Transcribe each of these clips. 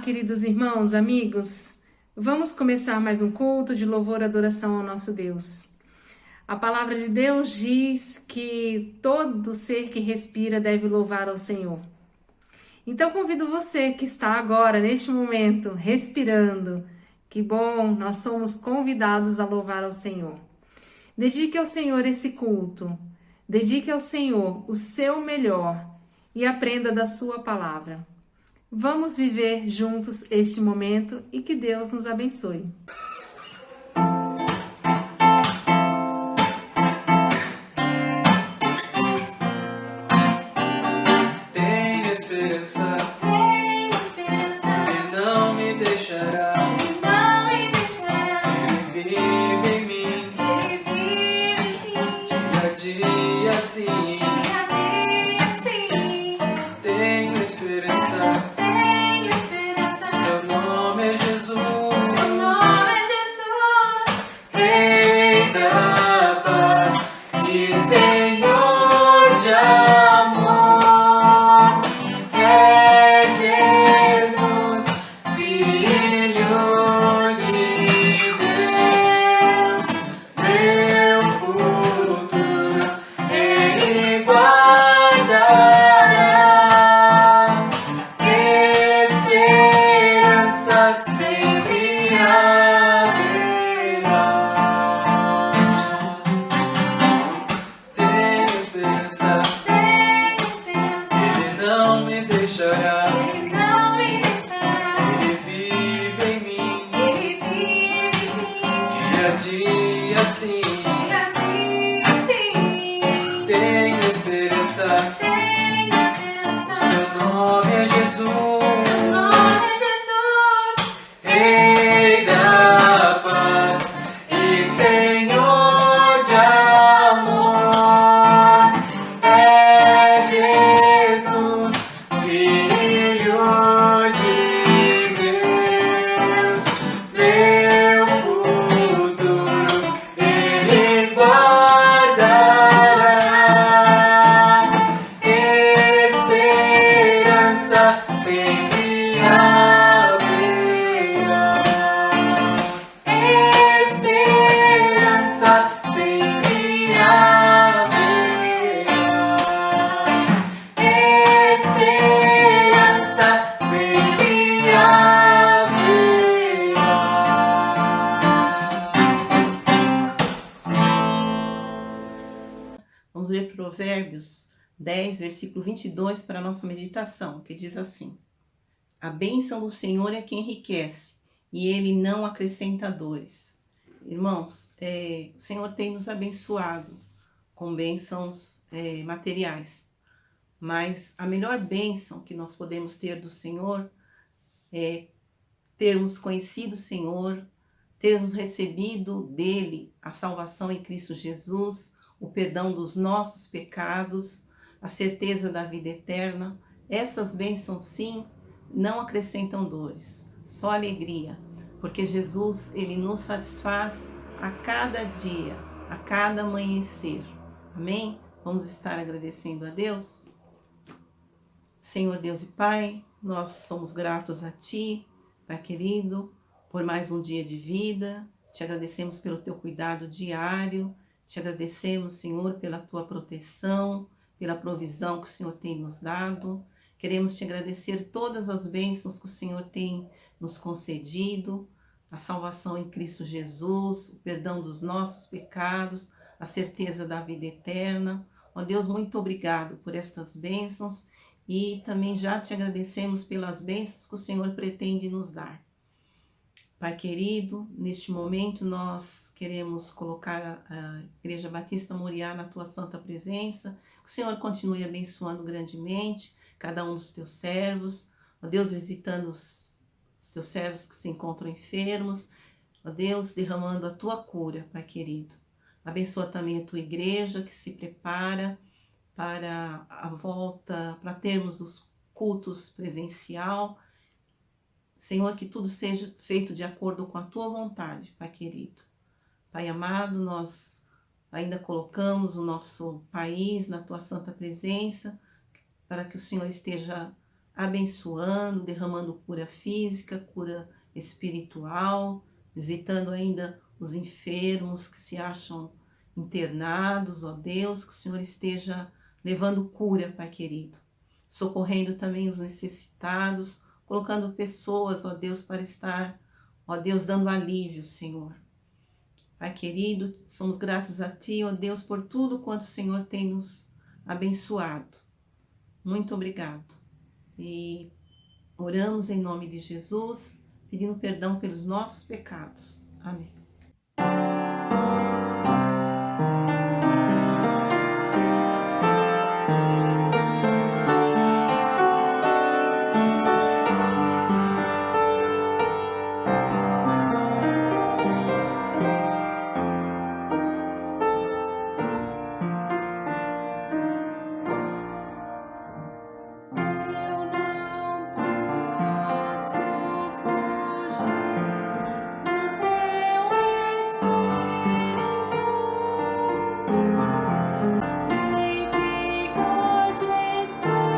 queridos irmãos, amigos, vamos começar mais um culto de louvor e adoração ao nosso Deus. A palavra de Deus diz que todo ser que respira deve louvar ao Senhor. Então convido você que está agora, neste momento, respirando. Que bom, nós somos convidados a louvar ao Senhor. Dedique ao Senhor esse culto. Dedique ao Senhor o seu melhor e aprenda da sua palavra. Vamos viver juntos este momento e que Deus nos abençoe. Tenho esperança, Ele não me deixará. Ele vive em mim, dia a dia sim. Tenho esperança, seu nome é Jesus, Rei da paz e Senhor de amor. É Jesus, Filho de Deus, meu futuro Ele guardará. Esperança sempre haverá. Tenho esperança, Ele não me deixará. Ele vive em mim, dia a dia sim. Tenho esperança, seu nome é Jesus, Rei da paz e Senhor de amor. É Jesus, Filho de Deus, meu futuro Ele guardará. Esperança sempre haverá. Esperança sempre haverá. Esperança sempre haverá. Vamos ler Provérbios 10, versículo 22 para a nossa meditação, que diz assim: A bênção do Senhor é quem enriquece, e Ele não acrescenta dores. Irmãos, o Senhor tem nos abençoado com bênçãos materiais, mas a melhor bênção que nós podemos ter do Senhor é termos conhecido o Senhor, termos recebido dele a salvação em Cristo Jesus, o perdão dos nossos pecados, a certeza da vida eterna. Essas bênçãos, sim, não acrescentam dores, só alegria, porque Jesus, ele nos satisfaz a cada dia, a cada amanhecer. Amém? Vamos estar agradecendo a Deus? Senhor Deus e Pai, nós somos gratos a Ti, Pai querido, por mais um dia de vida. Te agradecemos pelo Teu cuidado diário. Te agradecemos, Senhor, pela Tua proteção, pela provisão que o Senhor tem nos dado. Queremos Te agradecer todas as bênçãos que o Senhor tem nos concedido, a salvação em Cristo Jesus, o perdão dos nossos pecados, a certeza da vida eterna. Ó Deus, muito obrigado por estas bênçãos e também já Te agradecemos pelas bênçãos que o Senhor pretende nos dar. Pai querido, neste momento nós queremos colocar a Igreja Batista Moriá na Tua santa presença, que o Senhor continue abençoando grandemente cada um dos Teus servos, ó Deus, visitando os Teus servos que se encontram enfermos, ó Deus, derramando a Tua cura, Pai querido. Abençoa também a Tua Igreja que se prepara para a volta, para termos os cultos presencial. Senhor, que tudo seja feito de acordo com a Tua vontade, Pai querido. Pai amado, nós ainda colocamos o nosso país na Tua santa presença, para que o Senhor esteja abençoando, derramando cura física, cura espiritual, visitando ainda os enfermos que se acham internados, ó Deus, que o Senhor esteja levando cura, Pai querido, socorrendo também os necessitados, colocando pessoas, ó Deus, para estar, ó Deus, dando alívio, Senhor. Pai querido, somos gratos a Ti, ó Deus, por tudo quanto o Senhor tem nos abençoado. Muito obrigado. E oramos em nome de Jesus, pedindo perdão pelos nossos pecados. Amém. Eu não posso fugir do teu espírito, nem ficar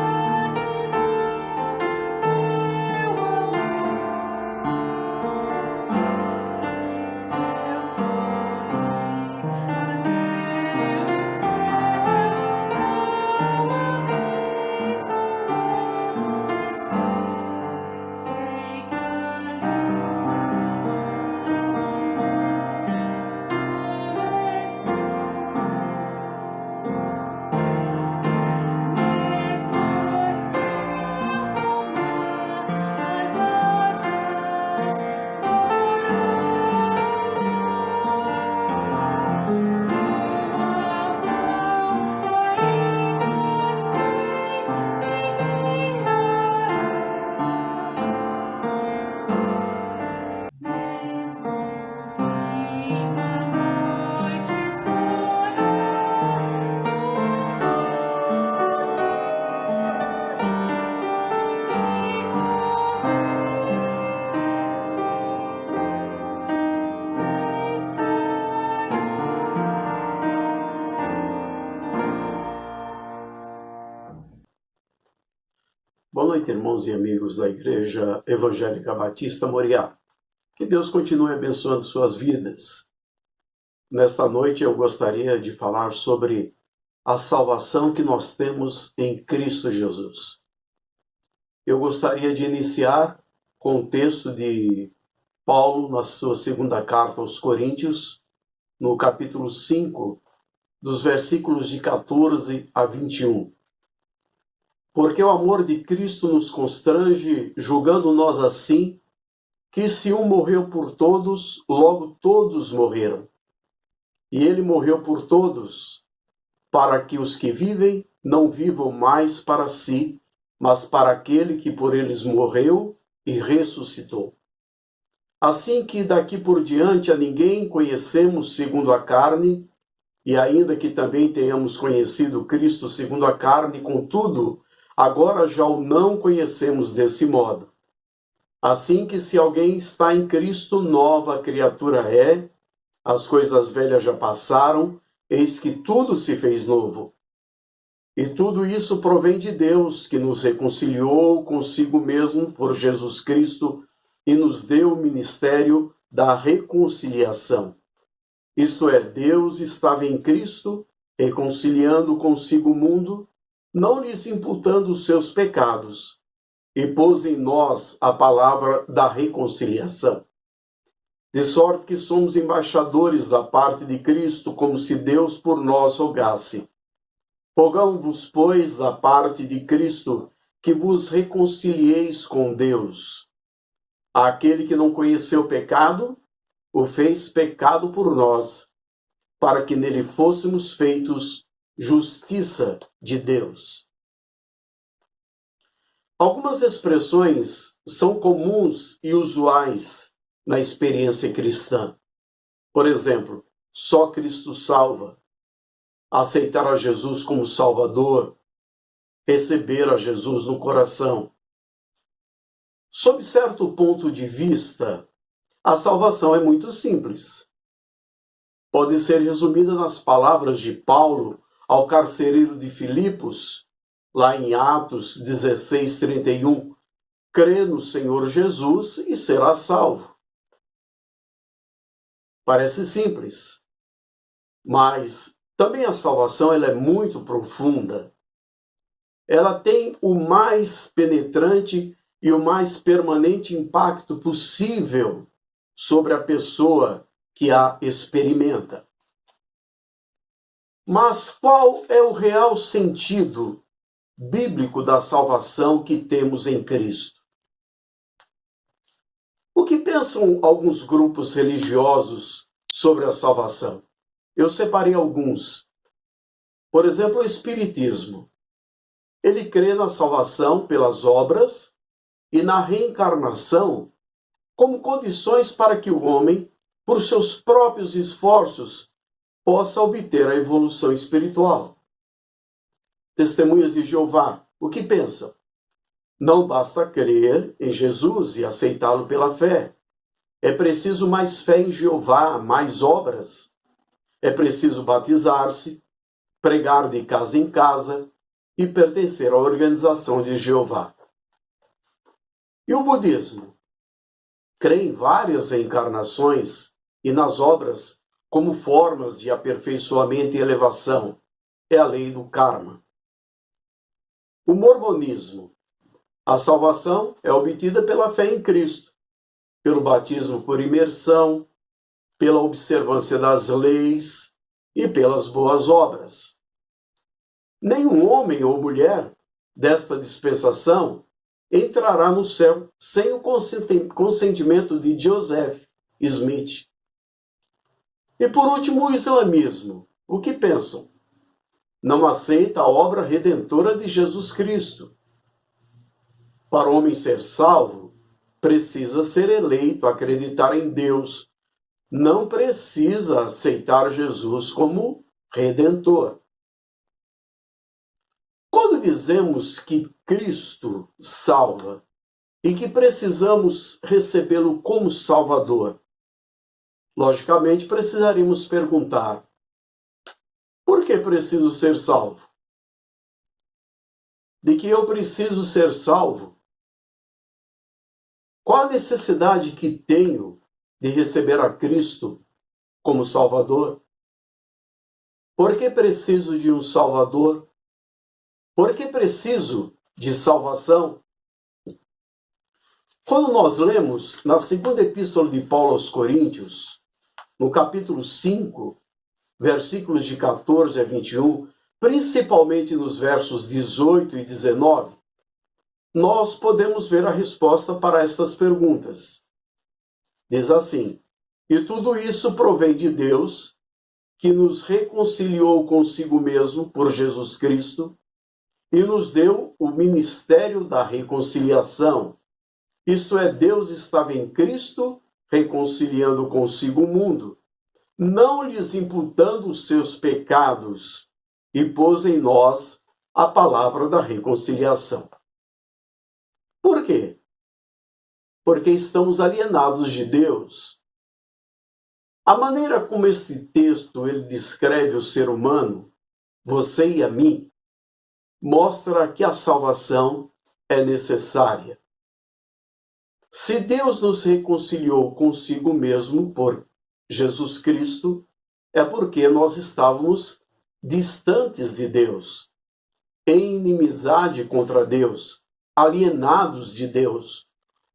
distante do teu amor. Se eu subir até os céus, só uma vez vou descer, sei que ali tu estás, mesmo se eu tomar as asas do mesmo ouvindo a noite escura, tua luz Boa noite, irmãos e amigos da Igreja Evangélica Batista Moriá. Que Deus continue abençoando suas vidas. Nesta noite eu gostaria de falar sobre a salvação que nós temos em Cristo Jesus. Eu gostaria de iniciar com o texto de Paulo na sua segunda carta aos Coríntios, no capítulo 5, dos versículos de 14 a 21. Porque o amor de Cristo nos constrange, julgando nós assim, que se um morreu por todos, logo todos morreram. E ele morreu por todos, para que os que vivem não vivam mais para si, mas para aquele que por eles morreu e ressuscitou. Assim que daqui por diante a ninguém conhecemos segundo a carne, e ainda que também tenhamos conhecido Cristo segundo a carne, contudo, agora já o não conhecemos desse modo. Assim que se alguém está em Cristo, nova criatura é, as coisas velhas já passaram, eis que tudo se fez novo. E tudo isso provém de Deus, que nos reconciliou consigo mesmo por Jesus Cristo e nos deu o ministério da reconciliação. Isto é, Deus estava em Cristo, reconciliando consigo o mundo, não lhes imputando os seus pecados, e pôs em nós a palavra da reconciliação. De sorte que somos embaixadores da parte de Cristo, como se Deus por nós rogasse. Rogamo-vos, pois, da parte de Cristo, que vos reconcilieis com Deus. Aquele que não conheceu pecado, o fez pecado por nós, para que nele fôssemos feitos justiça de Deus. Algumas expressões são comuns e usuais na experiência cristã. Por exemplo, só Cristo salva, aceitar a Jesus como Salvador, receber a Jesus no coração. Sob certo ponto de vista, a salvação é muito simples. Pode ser resumida nas palavras de Paulo ao carcereiro de Filipos, lá em Atos 16:31, crê no Senhor Jesus e será salvo. Parece simples, mas também a salvação ela é muito profunda. Ela tem o mais penetrante e o mais permanente impacto possível sobre a pessoa que a experimenta. Mas qual é o real sentido bíblico da salvação que temos em Cristo? O que pensam alguns grupos religiosos sobre a salvação? Eu separei alguns. Por exemplo, o Espiritismo. Ele crê na salvação pelas obras e na reencarnação como condições para que o homem, por seus próprios esforços, possa obter a evolução espiritual. Testemunhas de Jeová, o que pensam? Não basta crer em Jesus e aceitá-lo pela fé. É preciso mais fé em Jeová, mais obras. É preciso batizar-se, pregar de casa em casa e pertencer à organização de Jeová. E o budismo? Crê em várias reencarnações e nas obras como formas de aperfeiçoamento e elevação. É a lei do karma. O mormonismo. A salvação é obtida pela fé em Cristo, pelo batismo por imersão, pela observância das leis e pelas boas obras. Nenhum homem ou mulher desta dispensação entrará no céu sem o consentimento de Joseph Smith. E por último, o islamismo. O que pensam? Não aceita a obra redentora de Jesus Cristo. Para o homem ser salvo, precisa ser eleito, acreditar em Deus. Não precisa aceitar Jesus como redentor. Quando dizemos que Cristo salva e que precisamos recebê-lo como Salvador, logicamente precisaríamos perguntar: por que preciso ser salvo? De que eu preciso ser salvo? Qual a necessidade que tenho de receber a Cristo como Salvador? Por que preciso de um Salvador? Por que preciso de salvação? Quando nós lemos na segunda epístola de Paulo aos Coríntios, no capítulo 5, versículos de 14 a 21, principalmente nos versos 18 e 19, nós podemos ver a resposta para estas perguntas. Diz assim: e tudo isso provém de Deus, que nos reconciliou consigo mesmo por Jesus Cristo e nos deu o ministério da reconciliação. Isto é, Deus estava em Cristo reconciliando consigo o mundo, não lhes imputando os seus pecados, e pôs em nós a palavra da reconciliação. Por quê? Porque estamos alienados de Deus. A maneira como esse texto ele descreve o ser humano, você e a mim, mostra que a salvação é necessária. Se Deus nos reconciliou consigo mesmo por Jesus Cristo, é porque nós estávamos distantes de Deus, em inimizade contra Deus, alienados de Deus,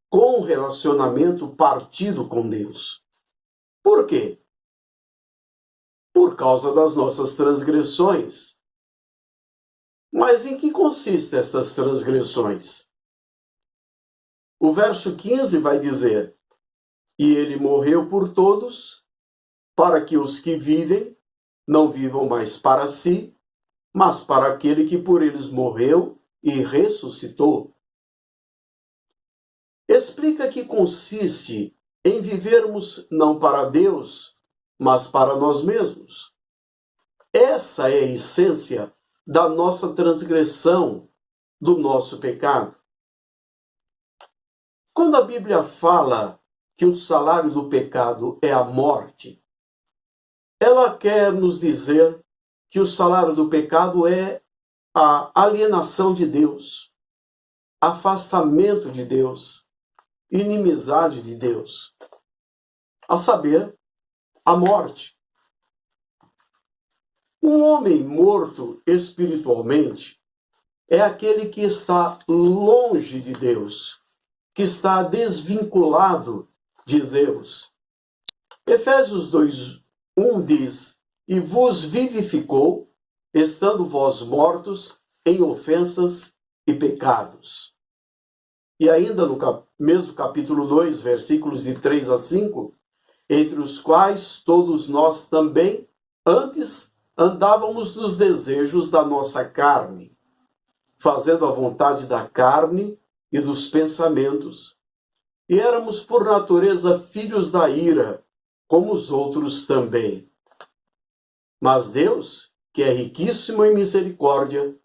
com um relacionamento partido com Deus. Por quê? Por causa das nossas transgressões. Mas em que consistem estas transgressões? O verso 15 vai dizer: e ele morreu por todos, para que os que vivem não vivam mais para si, mas para aquele que por eles morreu e ressuscitou. Explica que consiste em vivermos não para Deus, mas para nós mesmos. Essa é a essência da nossa transgressão, do nosso pecado. Quando a Bíblia fala que o salário do pecado é a morte, ela quer nos dizer que o salário do pecado é a alienação de Deus, afastamento de Deus, inimizade de Deus, a saber, a morte. Um homem morto espiritualmente é aquele que está longe de Deus, que está desvinculado de Deus. Efésios 2:1 diz: "E vos vivificou, estando vós mortos em ofensas e pecados." E ainda no mesmo capítulo 2, versículos de 3 a 5, entre os quais todos nós também antes andávamos nos desejos da nossa carne, fazendo a vontade da carne e dos pensamentos. E éramos por natureza filhos da ira, como os outros também. Mas Deus, que é riquíssimo em misericórdia,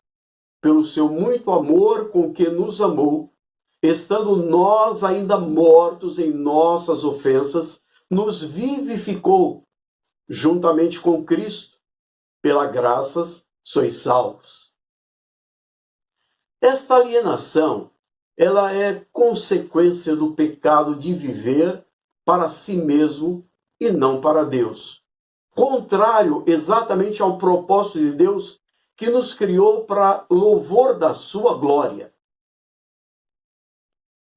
pelo seu muito amor com que nos amou, estando nós ainda mortos em nossas ofensas, nos vivificou juntamente com Cristo. Pela graça sois salvos. Esta alienação, ela é consequência do pecado de viver para si mesmo e não para Deus. Contrário exatamente ao propósito de Deus, que nos criou para louvor da sua glória.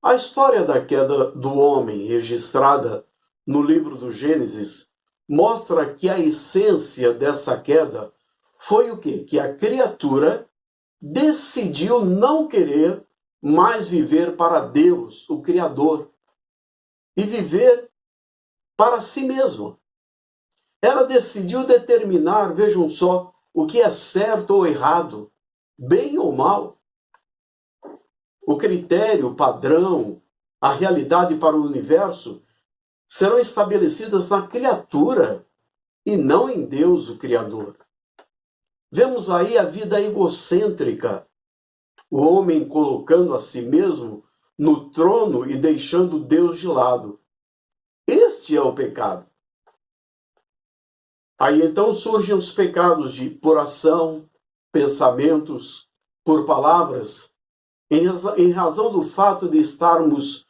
A história da queda do homem, registrada no livro do Gênesis, mostra que a essência dessa queda foi o quê? Que a criatura decidiu não querer mais viver para Deus, o Criador, e viver para si mesma. Ela decidiu determinar, vejam só, o que é certo ou errado, bem ou mal. O critério, o padrão, a realidade para o universo serão estabelecidas na criatura e não em Deus, o Criador. Vemos aí a vida egocêntrica, o homem colocando a si mesmo no trono e deixando Deus de lado. Este é o pecado. Aí então surgem os pecados por ação, pensamentos, por palavras, em razão do fato de estarmos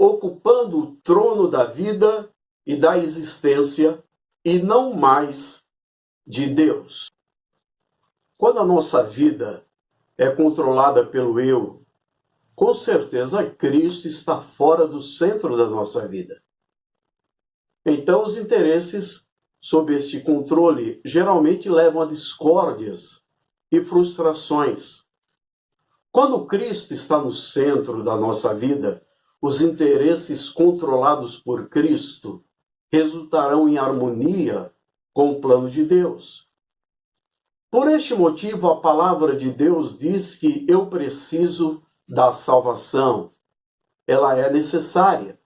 ocupando o trono da vida e da existência e não mais de Deus. Quando a nossa vida é controlada pelo eu, com certeza Cristo está fora do centro da nossa vida. Então os interesses sob este controle geralmente levam a discórdias e frustrações. Quando Cristo está no centro da nossa vida, os interesses controlados por Cristo resultarão em harmonia com o plano de Deus. Por este motivo, a palavra de Deus diz que eu preciso da salvação. Ela é necessária.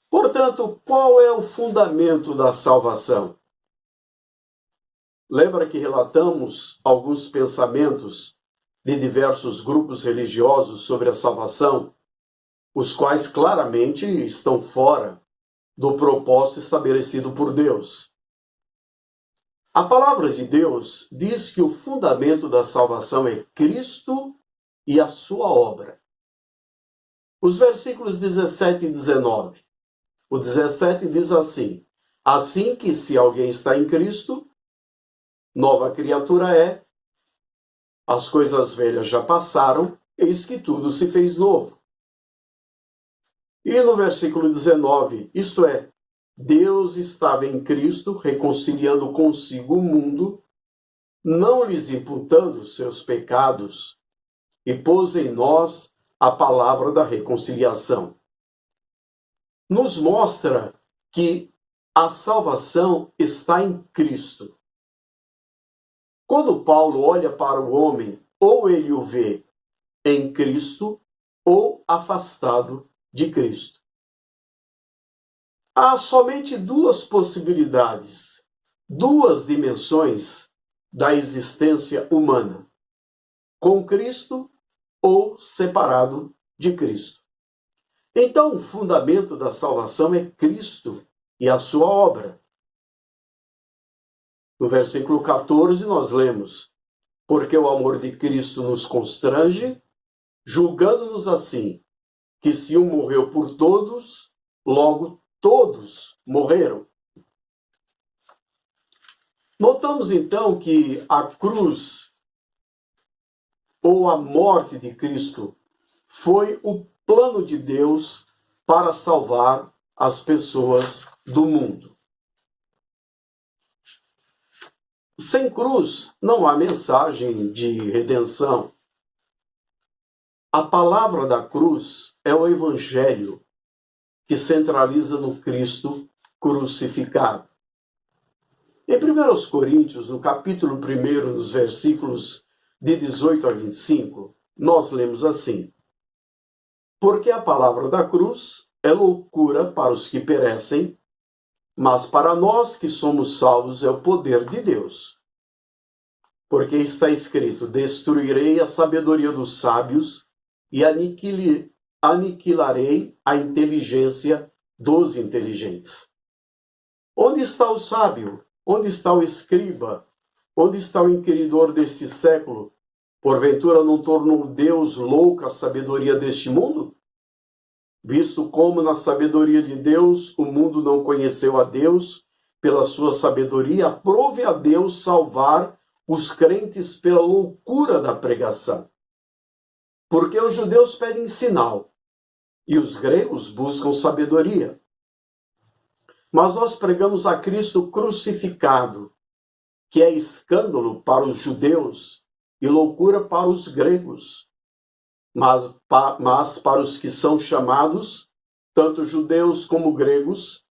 Portanto, qual é o fundamento da salvação? Lembra que relatamos alguns pensamentos de diversos grupos religiosos sobre a salvação, os quais claramente estão fora do propósito estabelecido por Deus. A palavra de Deus diz que o fundamento da salvação é Cristo e a sua obra. Os versículos 17 e 19. O 17 diz assim: assim que se alguém está em Cristo, nova criatura é, as coisas velhas já passaram, eis que tudo se fez novo. E no versículo 19, isto é, Deus estava em Cristo, reconciliando consigo o mundo, não lhes imputando seus pecados, e pôs em nós a palavra da reconciliação. Nos mostra que a salvação está em Cristo. Quando Paulo olha para o homem, ou ele o vê em Cristo, ou afastado de Cristo. Há somente duas possibilidades, duas dimensões da existência humana: com Cristo ou separado de Cristo. Então, o fundamento da salvação é Cristo e a sua obra. No versículo 14, nós lemos: porque o amor de Cristo nos constrange, julgando-nos assim, que se um morreu por todos, logo todos morreram. Notamos então que a cruz ou a morte de Cristo foi o plano de Deus para salvar as pessoas do mundo. Sem cruz não há mensagem de redenção. A palavra da cruz é o Evangelho, que centraliza no Cristo crucificado. Em 1 Coríntios, no capítulo 1, nos versículos de 18 a 25, nós lemos assim: porque a palavra da cruz é loucura para os que perecem, mas para nós que somos salvos é o poder de Deus. Porque está escrito: destruirei a sabedoria dos sábios e aniquilarei a inteligência dos inteligentes. Onde está o sábio? Onde está o escriba? Onde está o inquiridor deste século? Porventura não tornou Deus louca a sabedoria deste mundo? Visto como na sabedoria de Deus o mundo não conheceu a Deus, pela sua sabedoria, aprove a Deus salvar os crentes pela loucura da pregação. Porque os judeus pedem sinal e os gregos buscam sabedoria. Mas nós pregamos a Cristo crucificado, que é escândalo para os judeus e loucura para os gregos. Mas para os que são chamados, tanto judeus como gregos,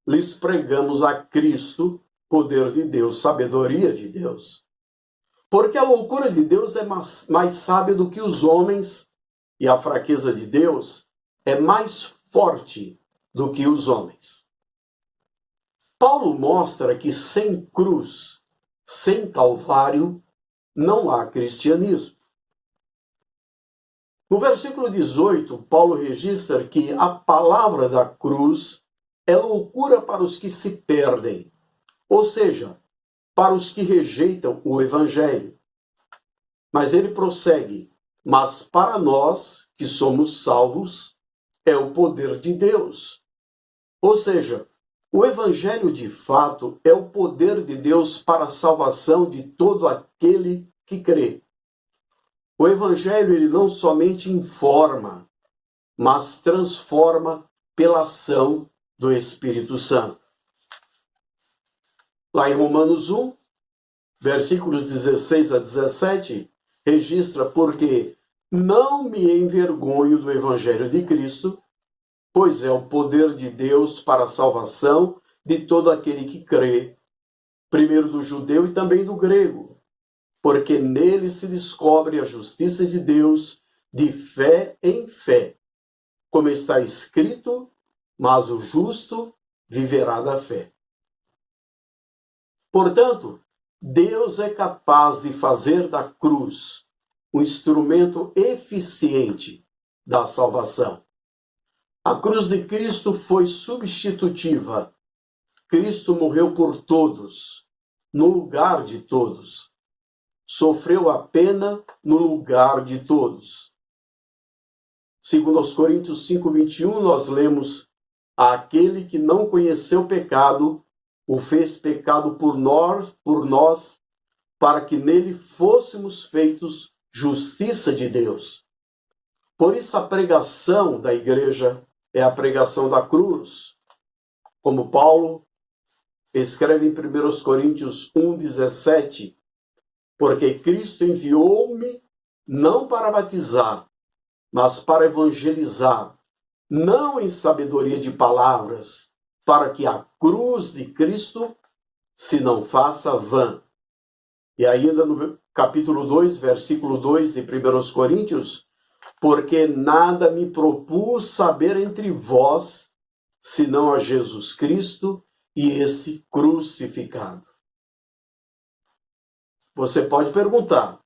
lhes pregamos a Cristo, poder de Deus, sabedoria de Deus. Porque a loucura de Deus é mais sábia do que os homens, e a fraqueza de Deus é mais forte do que os homens. Paulo mostra que sem cruz, sem Calvário, não há cristianismo. No versículo 18, Paulo registra que a palavra da cruz é loucura para os que se perdem, ou seja, para os que rejeitam o Evangelho. Mas ele prossegue: mas para nós que somos salvos, é o poder de Deus. Ou seja, o Evangelho de fato é o poder de Deus para a salvação de todo aquele que crê. O Evangelho ele não somente informa, mas transforma pela ação do Espírito Santo. Lá em Romanos 1, versículos 16 a 17, registra: porque não me envergonho do Evangelho de Cristo, pois é o poder de Deus para a salvação de todo aquele que crê, primeiro do judeu e também do grego, porque nele se descobre a justiça de Deus de fé em fé, como está escrito: mas o justo viverá da fé. Portanto, Deus é capaz de fazer da cruz um instrumento eficiente da salvação. A cruz de Cristo foi substitutiva. Cristo morreu por todos, no lugar de todos. Sofreu a pena no lugar de todos. Segundo aos Coríntios 5:21, nós lemos: aquele que não conheceu pecado, o fez pecado por nós, para que nele fôssemos feitos justiça de Deus. Por isso a pregação da igreja é a pregação da cruz. Como Paulo escreve em 1 Coríntios 1:17, porque Cristo enviou-me não para batizar, mas para evangelizar, não em sabedoria de palavras, para que a cruz de Cristo se não faça vã. E ainda no capítulo 2, versículo 2 de 1 Coríntios, porque nada me propus saber entre vós, senão a Jesus Cristo e esse crucificado. Você pode perguntar: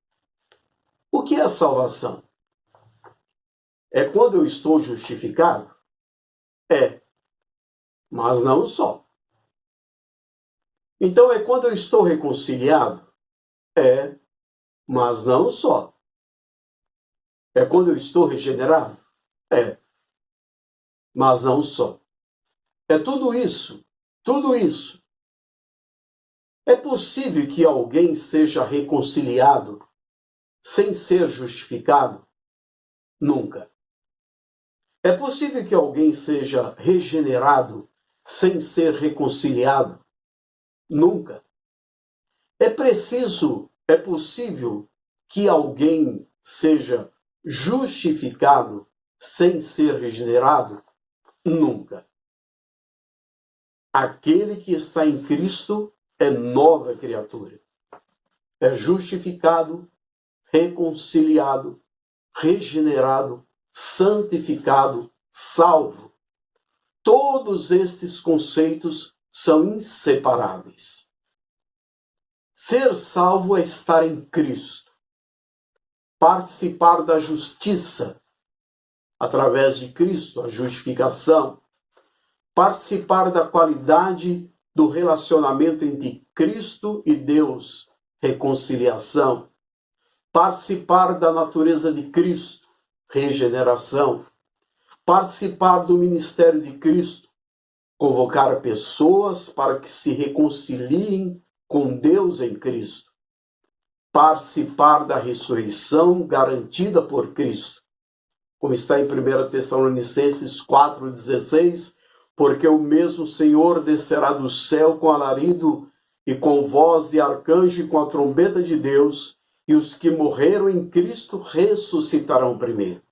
o que é a salvação? É quando eu estou justificado? É, mas não só. Então é quando eu estou reconciliado? É, mas não só. É quando eu estou regenerado? É, mas não só. É tudo isso, tudo isso. É possível que alguém seja reconciliado sem ser justificado? Nunca. É possível que alguém seja regenerado sem ser reconciliado? Nunca. É possível que alguém seja justificado sem ser regenerado? Nunca. Aquele que está em Cristo é nova criatura. É justificado, reconciliado, regenerado, santificado, salvo. Todos estes conceitos são inseparáveis. Ser salvo é estar em Cristo, participar da justiça através de Cristo, a justificação, participar da qualidade do relacionamento entre Cristo e Deus, reconciliação, participar da natureza de Cristo, regeneração, participar do ministério de Cristo, convocar pessoas para que se reconciliem com Deus em Cristo, participar da ressurreição garantida por Cristo, como está em 1 Tessalonicenses 4,16, porque o mesmo Senhor descerá do céu com alarido e com voz de arcanjo e com a trombeta de Deus, e os que morreram em Cristo ressuscitarão primeiro.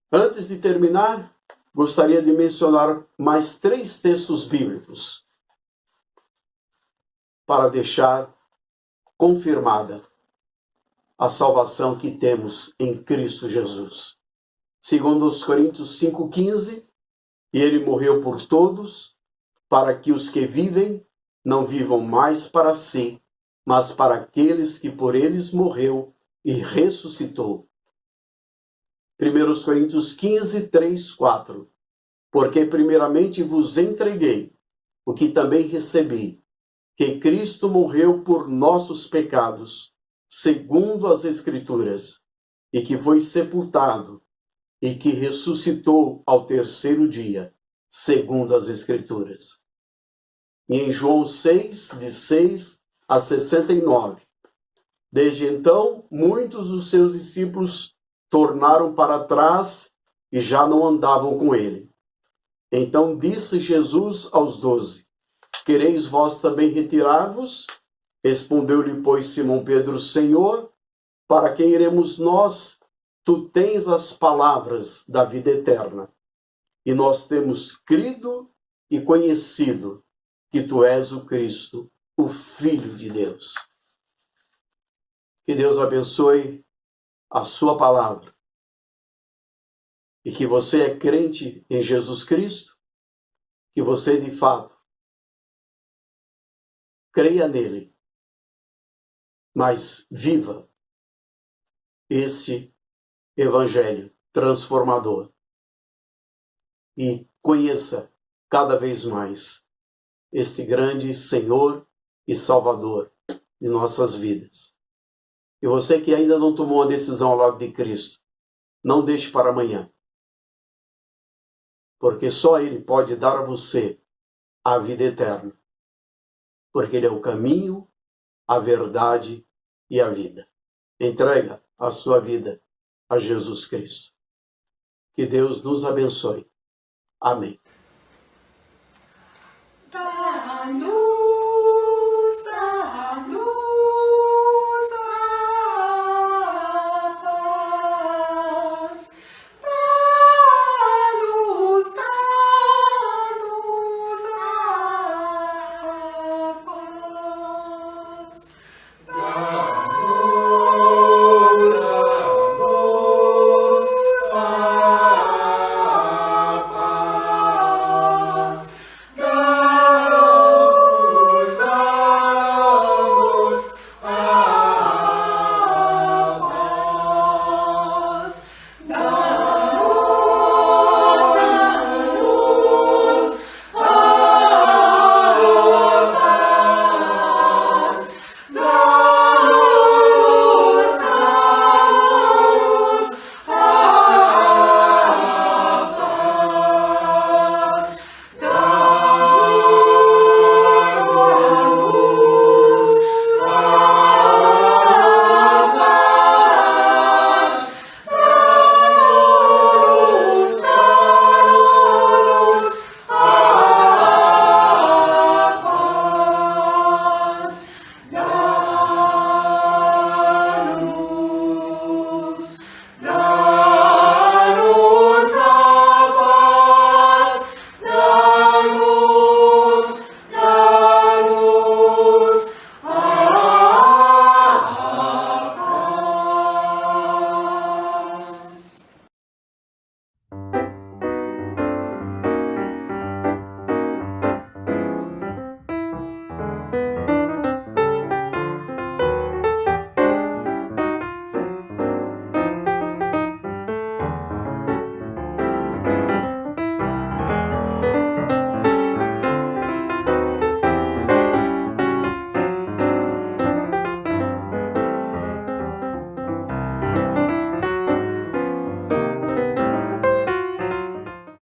Antes de terminar, gostaria de mencionar mais 3 textos bíblicos para deixar confirmada a salvação que temos em Cristo Jesus. Segundo os Coríntios 5,15, e ele morreu por todos, para que os que vivem não vivam mais para si, mas para aqueles que por eles morreu e ressuscitou. 1 Coríntios 15, 3, 4. Porque primeiramente vos entreguei o que também recebi, que Cristo morreu por nossos pecados, segundo as Escrituras, e que foi sepultado, e que ressuscitou ao 3º dia, segundo as Escrituras. E em João 6, de 6 a 69. Desde então, muitos dos seus discípulos tornaram para trás e já não andavam com ele. Então disse Jesus aos 12, quereis vós também retirar-vos? Respondeu-lhe, pois, Simão Pedro, Senhor, para quem iremos nós? Tu tens as palavras da vida eterna. E nós temos crido e conhecido que tu és o Cristo, o Filho de Deus. Que Deus abençoe a sua palavra. E que você é crente em Jesus Cristo, que você de fato creia nele, mas viva esse evangelho transformador e conheça cada vez mais este grande Senhor e Salvador de nossas vidas. E você que ainda não tomou uma decisão ao lado de Cristo, não deixe para amanhã, porque só Ele pode dar a você a vida eterna, porque Ele é o caminho, a verdade e a vida. Entrega a sua vida a Jesus Cristo. Que Deus nos abençoe. Amém.